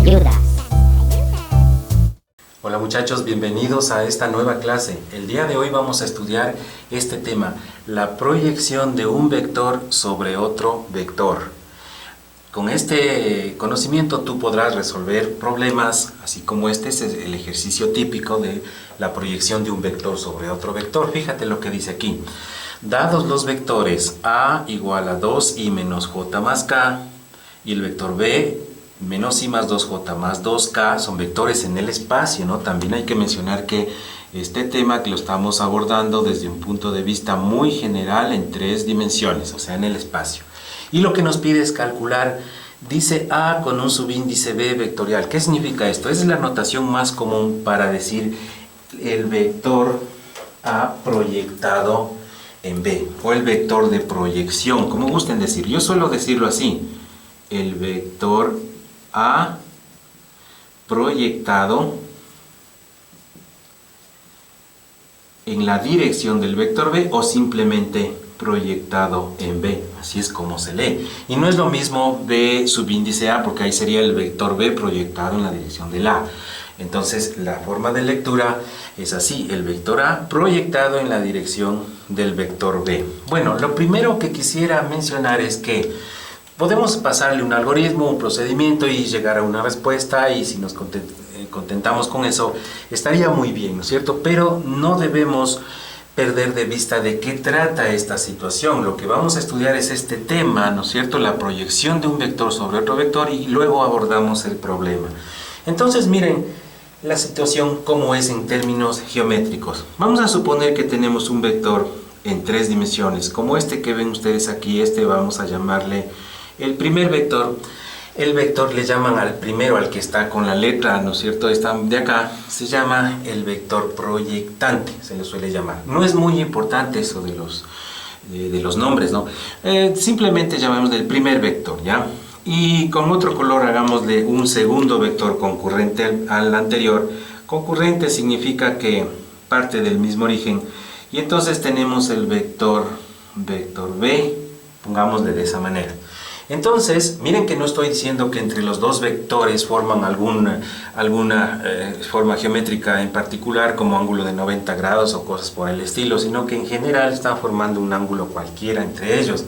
ayudas. Hola muchachos, bienvenidos a esta nueva clase. El día de hoy vamos a estudiar este tema, la proyección de un vector sobre otro vector. Con este conocimiento tú podrás resolver problemas, así como este es el ejercicio típico de la proyección de un vector sobre otro vector. Fíjate lo que dice aquí. Dados los vectores a igual a 2i menos j más k y el vector b menos i más 2j más 2k son vectores en el espacio, ¿no? También hay que mencionar que este tema que lo estamos abordando desde un punto de vista muy general en 3 dimensiones, o sea, en el espacio. Y lo que nos pide es calcular, dice A con un subíndice B vectorial. ¿Qué significa esto? Esa es la notación más común para decir el vector A proyectado en B, o el vector de proyección, como gusten decir. Yo suelo decirlo así, el vector A proyectado en la dirección del vector B o simplemente proyectado en B, así es como se lee. Y no es lo mismo B subíndice A, porque ahí sería el vector B proyectado en la dirección del A. Entonces la forma de lectura es así, el vector A proyectado en la dirección del vector B. Bueno, lo primero que quisiera mencionar es que podemos pasarle un algoritmo, un procedimiento y llegar a una respuesta, y si nos contentamos con eso estaría muy bien, ¿no es cierto? Pero no debemos perder de vista de qué trata esta situación. Lo que vamos a estudiar es este tema, ¿no es cierto? La proyección de un vector sobre otro vector, y luego abordamos el problema. Entonces miren la situación como es en términos geométricos. Vamos a suponer que tenemos un vector en 3 dimensiones, como este que ven ustedes aquí. Este vamos a llamarle el primer vector. El vector le llaman al primero, al que está con la letra, ¿no es cierto? Esta de acá se llama el vector proyectante, se le suele llamar. No es muy importante eso de los nombres, ¿no? Simplemente llamamos del primer vector, ¿ya? Y con otro color hagámosle un segundo vector concurrente al anterior. Concurrente significa que parte del mismo origen. Y entonces tenemos el vector B, pongámosle de esa manera. Entonces, miren que no estoy diciendo que entre los dos vectores forman alguna forma geométrica en particular, como ángulo de 90 grados o cosas por el estilo, sino que en general están formando un ángulo cualquiera entre ellos.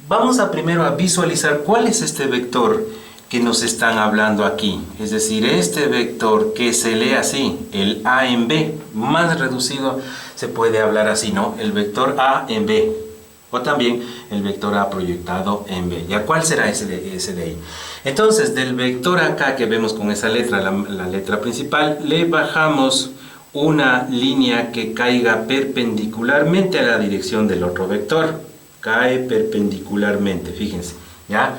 Vamos primero a visualizar cuál es este vector que nos están hablando aquí. Es decir, este vector que se lee así, el A en B, más reducido se puede hablar así, ¿no? El vector A en B. O también el vector A proyectado en B. ¿Ya cuál será ese de ahí? Entonces, del vector acá que vemos con esa letra, la letra principal, le bajamos una línea que caiga perpendicularmente a la dirección del otro vector. Cae perpendicularmente, fíjense, ¿ya?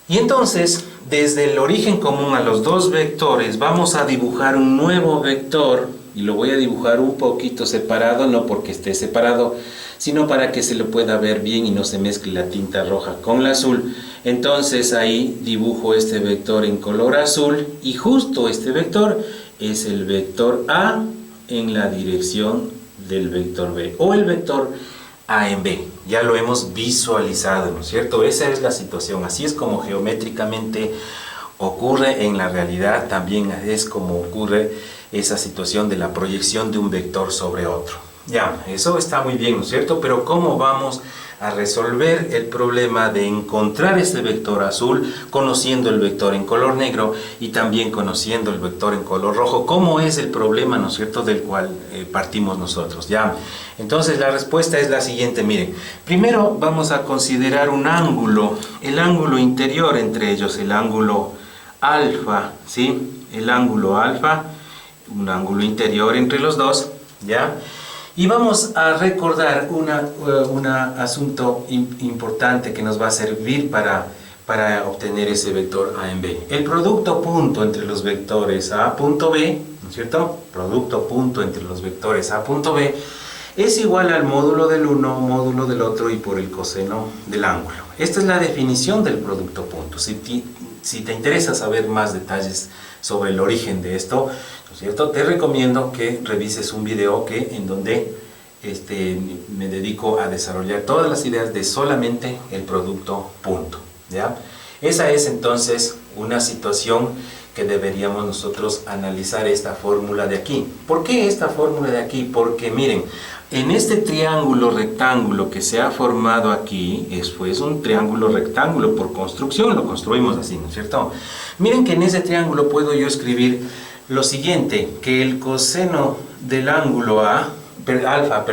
Y entonces, desde el origen común a los dos vectores, vamos a dibujar un nuevo vector, y lo voy a dibujar un poquito separado, no porque esté separado, sino para que se lo pueda ver bien y no se mezcle la tinta roja con la azul. Entonces ahí dibujo este vector en color azul, y justo este vector es el vector A en la dirección del vector B, o el vector A en B. Ya lo hemos visualizado, ¿no es cierto? Esa es la situación. Así es como geométricamente ocurre en la realidad. También es como ocurre esa situación de la proyección de un vector sobre otro. Ya, eso está muy bien, ¿no es cierto? Pero ¿cómo vamos a resolver el problema de encontrar este vector azul conociendo el vector en color negro y también conociendo el vector en color rojo? ¿Cómo es el problema, ¿no es cierto?, del cual partimos nosotros? Ya, entonces la respuesta es la siguiente. Miren, primero vamos a considerar un ángulo, el ángulo interior entre ellos, el ángulo alfa, ¿sí? El ángulo alfa, un ángulo interior entre los dos, ¿ya? Y vamos a recordar un asunto importante que nos va a servir para obtener ese vector A en B. El producto punto entre los vectores A punto B, ¿no es cierto? Producto punto entre los vectores A punto B es igual al módulo del uno, módulo del otro y por el coseno del ángulo. Esta es la definición del producto punto. Si te interesa saber más detalles sobre el origen de esto, ¿no es cierto?, te recomiendo que revises un video en donde me dedico a desarrollar todas las ideas de solamente el producto punto, ¿ya? Esa es entonces una situación que deberíamos nosotros analizar esta fórmula de aquí. ¿Por qué esta fórmula de aquí? Porque miren, en este triángulo rectángulo que se ha formado aquí, es pues un triángulo rectángulo por construcción, lo construimos así, ¿no es cierto? Miren que en ese triángulo puedo yo escribir lo siguiente, que el coseno del ángulo alfa,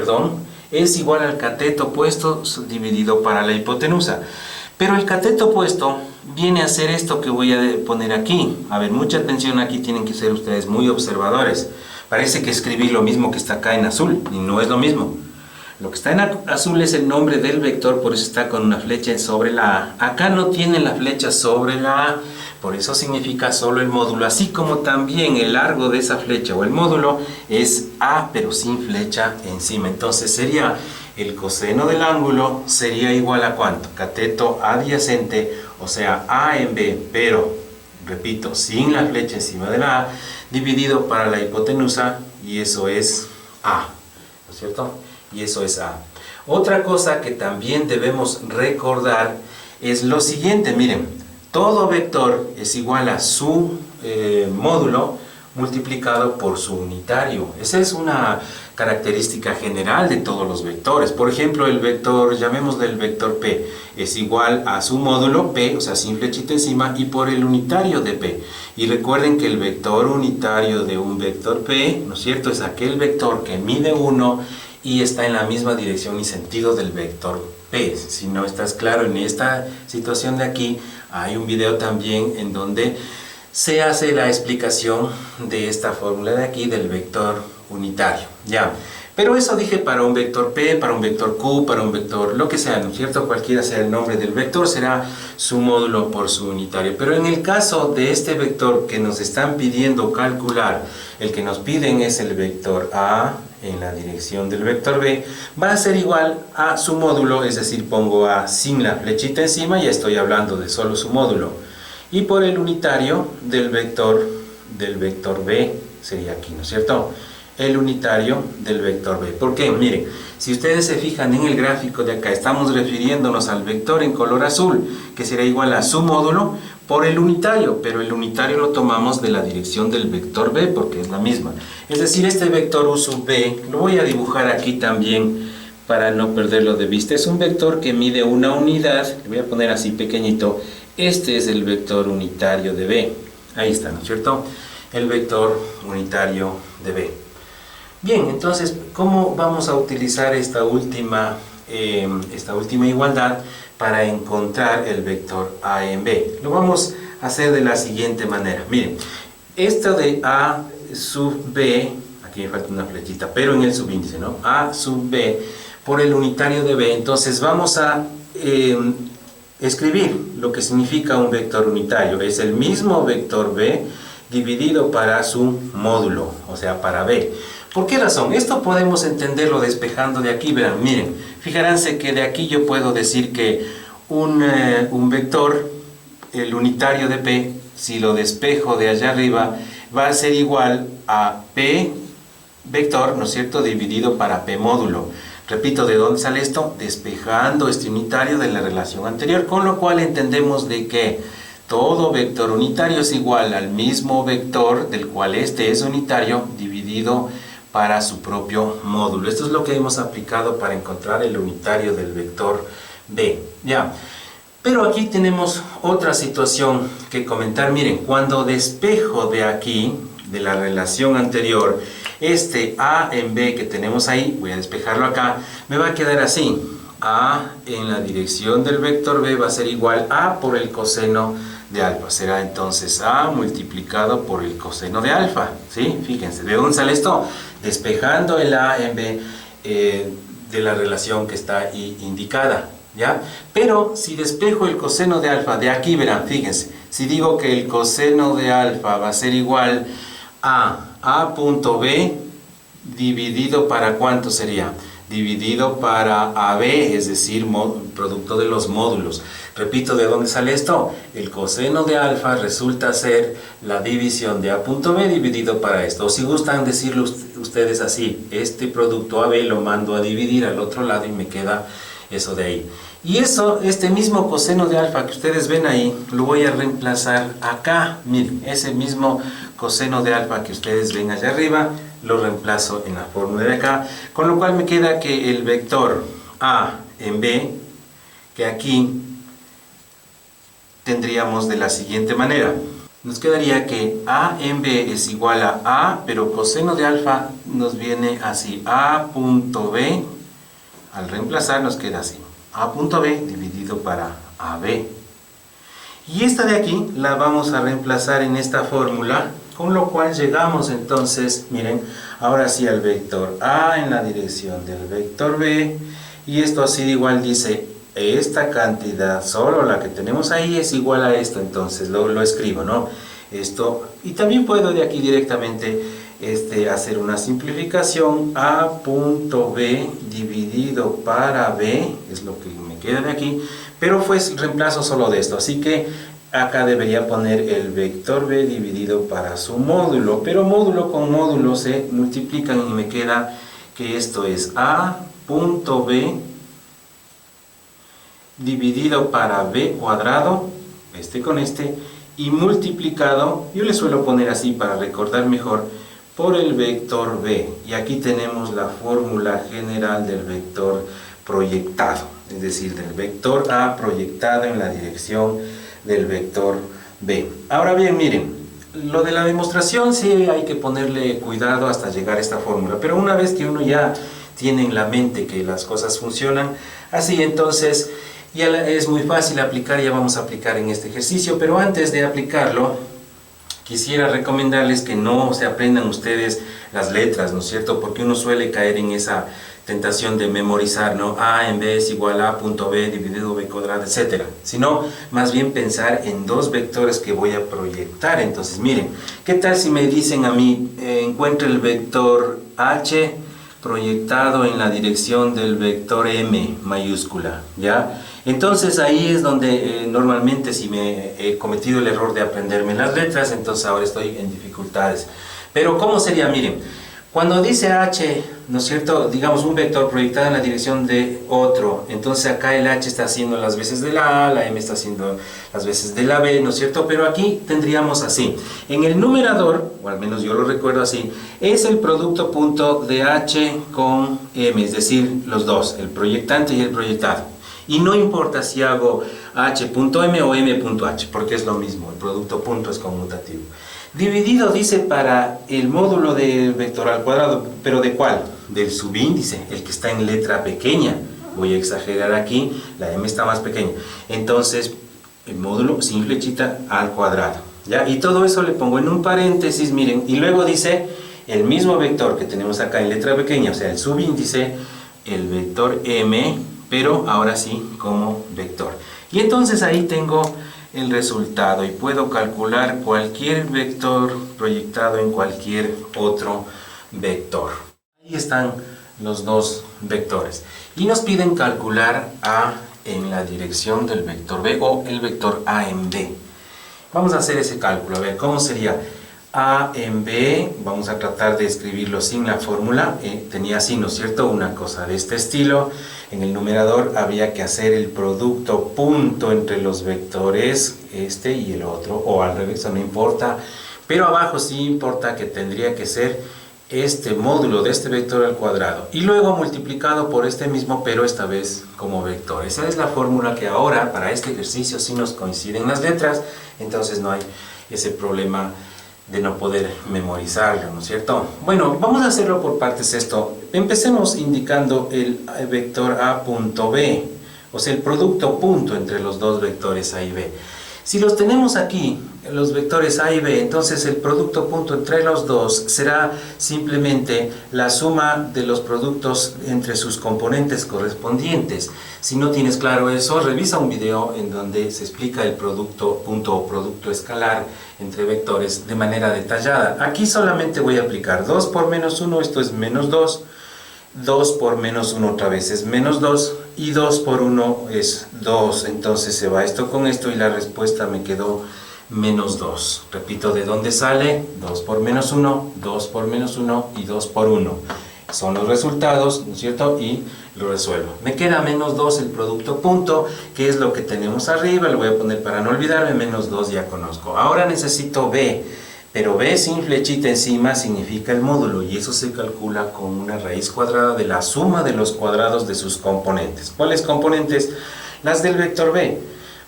es igual al cateto opuesto dividido para la hipotenusa. Pero el cateto opuesto viene a ser esto que voy a poner aquí. A ver, mucha atención aquí, tienen que ser ustedes muy observadores. Parece que escribí lo mismo que está acá en azul, y no es lo mismo. Lo que está en azul es el nombre del vector, por eso está con una flecha sobre la A. Acá no tiene la flecha sobre la A, por eso significa solo el módulo. Así como también el largo de esa flecha o el módulo es A, pero sin flecha encima. Entonces sería el coseno del ángulo sería igual a ¿cuánto? Cateto adyacente, o sea, A en B, pero, repito, sin la flecha encima de la A, dividido para la hipotenusa, y eso es A, ¿no es cierto? Y eso es A. Otra cosa que también debemos recordar es lo siguiente, miren, todo vector es igual a su módulo multiplicado por su unitario. Esa es una característica general de todos los vectores. Por ejemplo, el vector, llamémosle el vector P, es igual a su módulo P, o sea, sin flechita encima, y por el unitario de P. Y recuerden que el vector unitario de un vector P, ¿no es cierto?, es aquel vector que mide 1 y está en la misma dirección y sentido del vector P. Si no estás claro en esta situación de aquí, hay un video también en donde se hace la explicación de esta fórmula de aquí del vector unitario, ¿ya? Pero eso dije para un vector P, para un vector Q, para un vector, lo que sea, ¿no es cierto? Cualquiera sea el nombre del vector, será su módulo por su unitario. Pero en el caso de este vector que nos están pidiendo calcular, el que nos piden es el vector A en la dirección del vector B, va a ser igual a su módulo, es decir, pongo A sin la flechita encima, ya estoy hablando de solo su módulo. Y por el unitario del vector B, sería aquí, ¿no es cierto? El unitario del vector B. ¿Por qué? Miren, si ustedes se fijan en el gráfico de acá, estamos refiriéndonos al vector en color azul, que será igual a su módulo por el unitario, pero el unitario lo tomamos de la dirección del vector B, porque es la misma. Es decir, este vector U sub B, lo voy a dibujar aquí también para no perderlo de vista. Es un vector que mide una unidad, le voy a poner así pequeñito. Este es el vector unitario de B. Ahí está, ¿no es cierto? El vector unitario de B. Bien, entonces, ¿cómo vamos a utilizar esta última igualdad para encontrar el vector A en B? Lo vamos a hacer de la siguiente manera. Miren, esto de A sub B, aquí me falta una flechita, pero en el subíndice, ¿no? A sub B por el unitario de B, entonces vamos a escribir lo que significa un vector unitario. Es el mismo vector B dividido para su módulo, o sea, para B. ¿Por qué razón? Esto podemos entenderlo despejando de aquí. Verán, miren, fijaránse que de aquí yo puedo decir que un vector, el unitario de P, si lo despejo de allá arriba, va a ser igual a P vector, ¿no es cierto?, dividido para P módulo. Repito, ¿de dónde sale esto? Despejando este unitario de la relación anterior, con lo cual entendemos de que todo vector unitario es igual al mismo vector del cual este es unitario dividido para su propio módulo. Esto es lo que hemos aplicado para encontrar el unitario del vector B. Ya. Pero aquí tenemos otra situación que comentar. Miren, cuando despejo de aquí, de la relación anterior, este A en B que tenemos ahí, voy a despejarlo acá, me va a quedar así. A en la dirección del vector B va a ser igual a por el coseno de alfa. Será entonces A multiplicado por el coseno de alfa. ¿Sí? Fíjense, ¿de dónde sale esto? Despejando el A en B de la relación que está ahí indicada. ¿Ya? Pero si despejo el coseno de alfa de aquí, verán, fíjense, si digo que el coseno de alfa va a ser igual a A punto B dividido para ¿cuánto sería? Dividido para AB, es decir, producto de los módulos. Repito, ¿de dónde sale esto? El coseno de alfa resulta ser la división de A punto B dividido para esto. O si gustan decirlo ustedes así, este producto AB lo mando a dividir al otro lado y me queda eso de ahí. Y eso, este mismo coseno de alfa que ustedes ven ahí, lo voy a reemplazar acá. Miren, ese mismo coseno de alfa que ustedes ven allá arriba, lo reemplazo en la fórmula de acá. Con lo cual me queda que el vector A en B, que aquí tendríamos de la siguiente manera. Nos quedaría que A en B es igual a, pero coseno de alfa nos viene así. A punto B, al reemplazar nos queda así. A punto B dividido para AB. Y esta de aquí la vamos a reemplazar en esta fórmula, con lo cual llegamos entonces, miren, ahora sí al vector A en la dirección del vector B. Y esto así de igual dice, esta cantidad, solo la que tenemos ahí es igual a esto, entonces lo escribo, ¿no? Esto, y también puedo de aquí directamente hacer una simplificación. A punto B dividido para B, es lo que me queda de aquí, pero fue reemplazo solo de esto, así que acá debería poner el vector B dividido para su módulo, pero módulo con módulo se multiplican y me queda que esto es A punto B dividido para B cuadrado, con y multiplicado, yo le suelo poner así para recordar mejor, por el vector B. Y aquí tenemos la fórmula general del vector proyectado, es decir, del vector A proyectado en la dirección del vector B. Ahora bien, miren, lo de la demostración sí hay que ponerle cuidado hasta llegar a esta fórmula, pero una vez que uno ya tiene en la mente que las cosas funcionan así, entonces ya es muy fácil aplicar. Ya vamos a aplicar en este ejercicio, pero antes de aplicarlo quisiera recomendarles que no se aprendan ustedes las letras, ¿no es cierto? Porque uno suele caer en esa tentación de memorizar, ¿no? A en B es igual a punto B dividido B cuadrado, etc. Sino más bien pensar en dos vectores que voy a proyectar. Entonces miren, ¿qué tal si me dicen a mí, encuentre el vector H proyectado en la dirección del vector M mayúscula, ¿ya? Entonces ahí es donde normalmente si me he cometido el error de aprenderme las letras, entonces ahora estoy en dificultades. Pero ¿cómo sería? Miren, cuando dice H, ¿no es cierto? Digamos un vector proyectado en la dirección de otro, entonces acá el H está haciendo las veces de la A, la M está haciendo las veces de la B, ¿no es cierto? Pero aquí tendríamos así, en el numerador, o al menos yo lo recuerdo así, es el producto punto de H con M, es decir, los dos, el proyectante y el proyectado. Y no importa si hago h.m o m.h, porque es lo mismo, el producto punto es conmutativo. Dividido dice para el módulo del vector al cuadrado, ¿pero de cuál? Del subíndice, el que está en letra pequeña. Voy a exagerar aquí, la m está más pequeña. Entonces, el módulo sin flechita al cuadrado, ¿ya? Y todo eso le pongo en un paréntesis, miren, y luego dice el mismo vector que tenemos acá en letra pequeña, o sea, el subíndice, el vector m, pero ahora sí como vector. Y entonces ahí tengo el resultado y puedo calcular cualquier vector proyectado en cualquier otro vector. Ahí están los dos vectores. Y nos piden calcular A en la dirección del vector B o el vector A en B. Vamos a hacer ese cálculo. A ver, ¿cómo sería? A en B, vamos a tratar de escribirlo sin la fórmula, tenía así, ¿no es cierto? Una cosa de este estilo. En el numerador había que hacer el producto punto entre los vectores, este y el otro, o al revés, no importa. Pero abajo sí importa que tendría que ser este módulo de este vector al cuadrado. Y luego multiplicado por este mismo, pero esta vez como vector. Esa es la fórmula que ahora, para este ejercicio, sí nos coinciden las letras, entonces no hay ese problema de no poder memorizarlo, ¿no es cierto? Bueno, vamos a hacerlo por partes esto. Empecemos indicando el vector A punto B, o sea, el producto punto entre los dos vectores A y B. Si los tenemos aquí, los vectores A y B, entonces el producto punto entre los dos será simplemente la suma de los productos entre sus componentes correspondientes. Si no tienes claro eso, revisa un video en donde se explica el producto punto o producto escalar entre vectores de manera detallada. Aquí solamente voy a aplicar 2 por menos 1, esto es menos 2. 2 por menos 1 otra vez es menos 2 y 2 por 1 es 2, entonces se va esto con esto y la respuesta me quedó menos 2. Repito, ¿de dónde sale? 2 por menos 1, 2 por menos 1 y 2 por 1. son los resultados, ¿no es cierto? Y lo resuelvo. Me queda menos 2 el producto punto, que es lo que tenemos arriba. Lo voy a poner para no olvidarme, menos 2 ya conozco. Ahora necesito b, pero b sin flechita encima significa el módulo, y eso se calcula con una raíz cuadrada de la suma de los cuadrados de sus componentes. ¿Cuáles componentes? Las del vector b.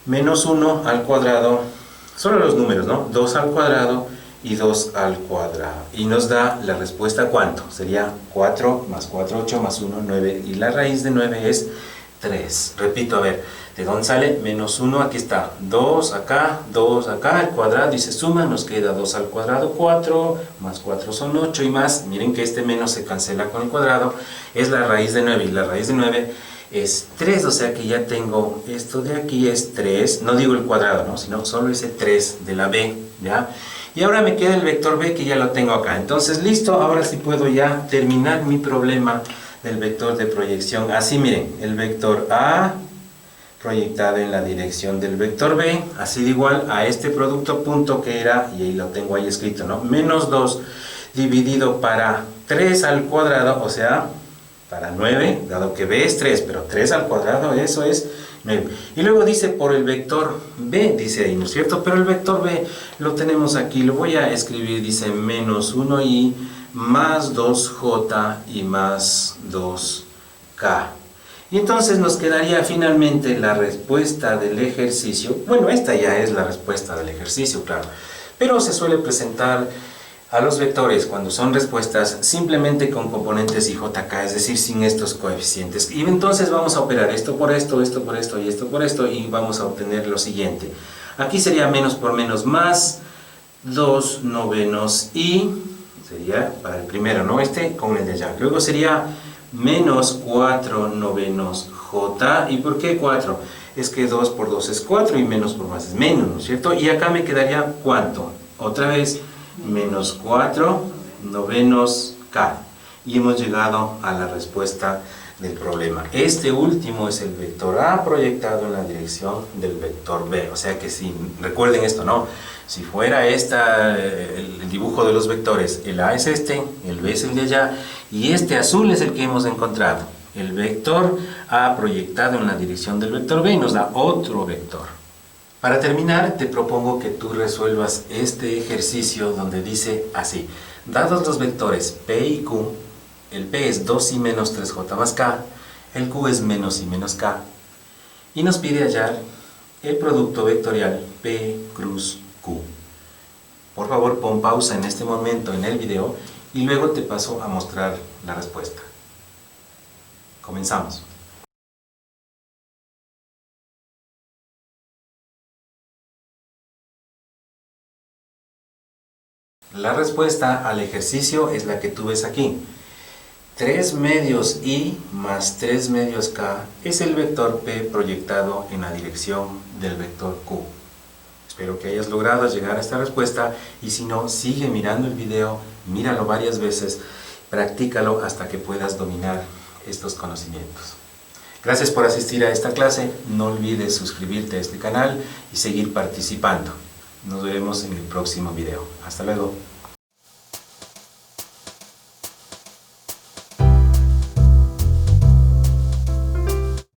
Menos 1 al cuadrado, solo los números, ¿no? 2 al cuadrado y 2 al cuadrado. Y nos da la respuesta, ¿cuánto? Sería 4 más 4, 8 más 1, 9. Y la raíz de 9 es 3. Repito, a ver, ¿de dónde sale? Menos 1, aquí está. 2 acá, al cuadrado y se suma, nos queda 2 al cuadrado, 4, más 4 son 8 y más. Miren que este menos se cancela con el cuadrado, es la raíz de 9. Y la raíz de 9 es 3, o sea que ya tengo esto de aquí es 3, no digo el cuadrado, ¿no? Sino solo ese 3 de la b, ¿ya? Y ahora me queda el vector b, que ya lo tengo acá. Entonces, listo, ahora sí puedo ya terminar mi problema del vector de proyección. Así, miren, el vector a proyectado en la dirección del vector b, así de igual a este producto punto que era, y ahí lo tengo ahí escrito, ¿no? Menos 2 dividido para 3 al cuadrado, o sea, para 9, dado que b es 3, pero 3 al cuadrado, eso es 9. Y luego dice por el vector b, dice ahí, ¿no es cierto? Pero el vector b lo tenemos aquí, lo voy a escribir, dice menos 1i más 2j y más 2k. Y entonces nos quedaría finalmente la respuesta del ejercicio. Bueno, esta ya es la respuesta del ejercicio, claro. Pero se suele presentar a los vectores cuando son respuestas simplemente con componentes y jk, es decir, sin estos coeficientes. Y entonces vamos a operar esto por esto, esto por esto y esto por esto, y vamos a obtener lo siguiente. Aquí sería menos por menos más 2 novenos y sería para el primero, ¿no? Este con el de allá. Luego sería menos 4 novenos j. ¿Y por qué 4? Es que 2 por 2 es 4 y menos por más es menos, ¿no es cierto? Y acá me quedaría ¿cuánto? Otra vez menos 4 novenos k. Y hemos llegado a la respuesta del problema. Este último es el vector a proyectado en la dirección del vector b. O sea que si, recuerden esto, ¿no? Si fuera el dibujo de los vectores, el a es este, el b es el de allá, y este azul es el que hemos encontrado. El vector a proyectado en la dirección del vector b y nos da otro vector. Para terminar, te propongo que tú resuelvas este ejercicio donde dice así: dados los vectores p y q, el p es 2i menos 3j más k, el q es menos i menos k, y nos pide hallar el producto vectorial p cruz q. Por favor, pon pausa en este momento en el video y luego te paso a mostrar la respuesta. Comenzamos. La respuesta al ejercicio es la que tú ves aquí. 3 medios i más 3 medios k es el vector p proyectado en la dirección del vector q. Espero que hayas logrado llegar a esta respuesta, y si no, sigue mirando el video, míralo varias veces, practícalo hasta que puedas dominar estos conocimientos. Gracias por asistir a esta clase. No olvides suscribirte a este canal y seguir participando. Nos vemos en el próximo video. Hasta luego.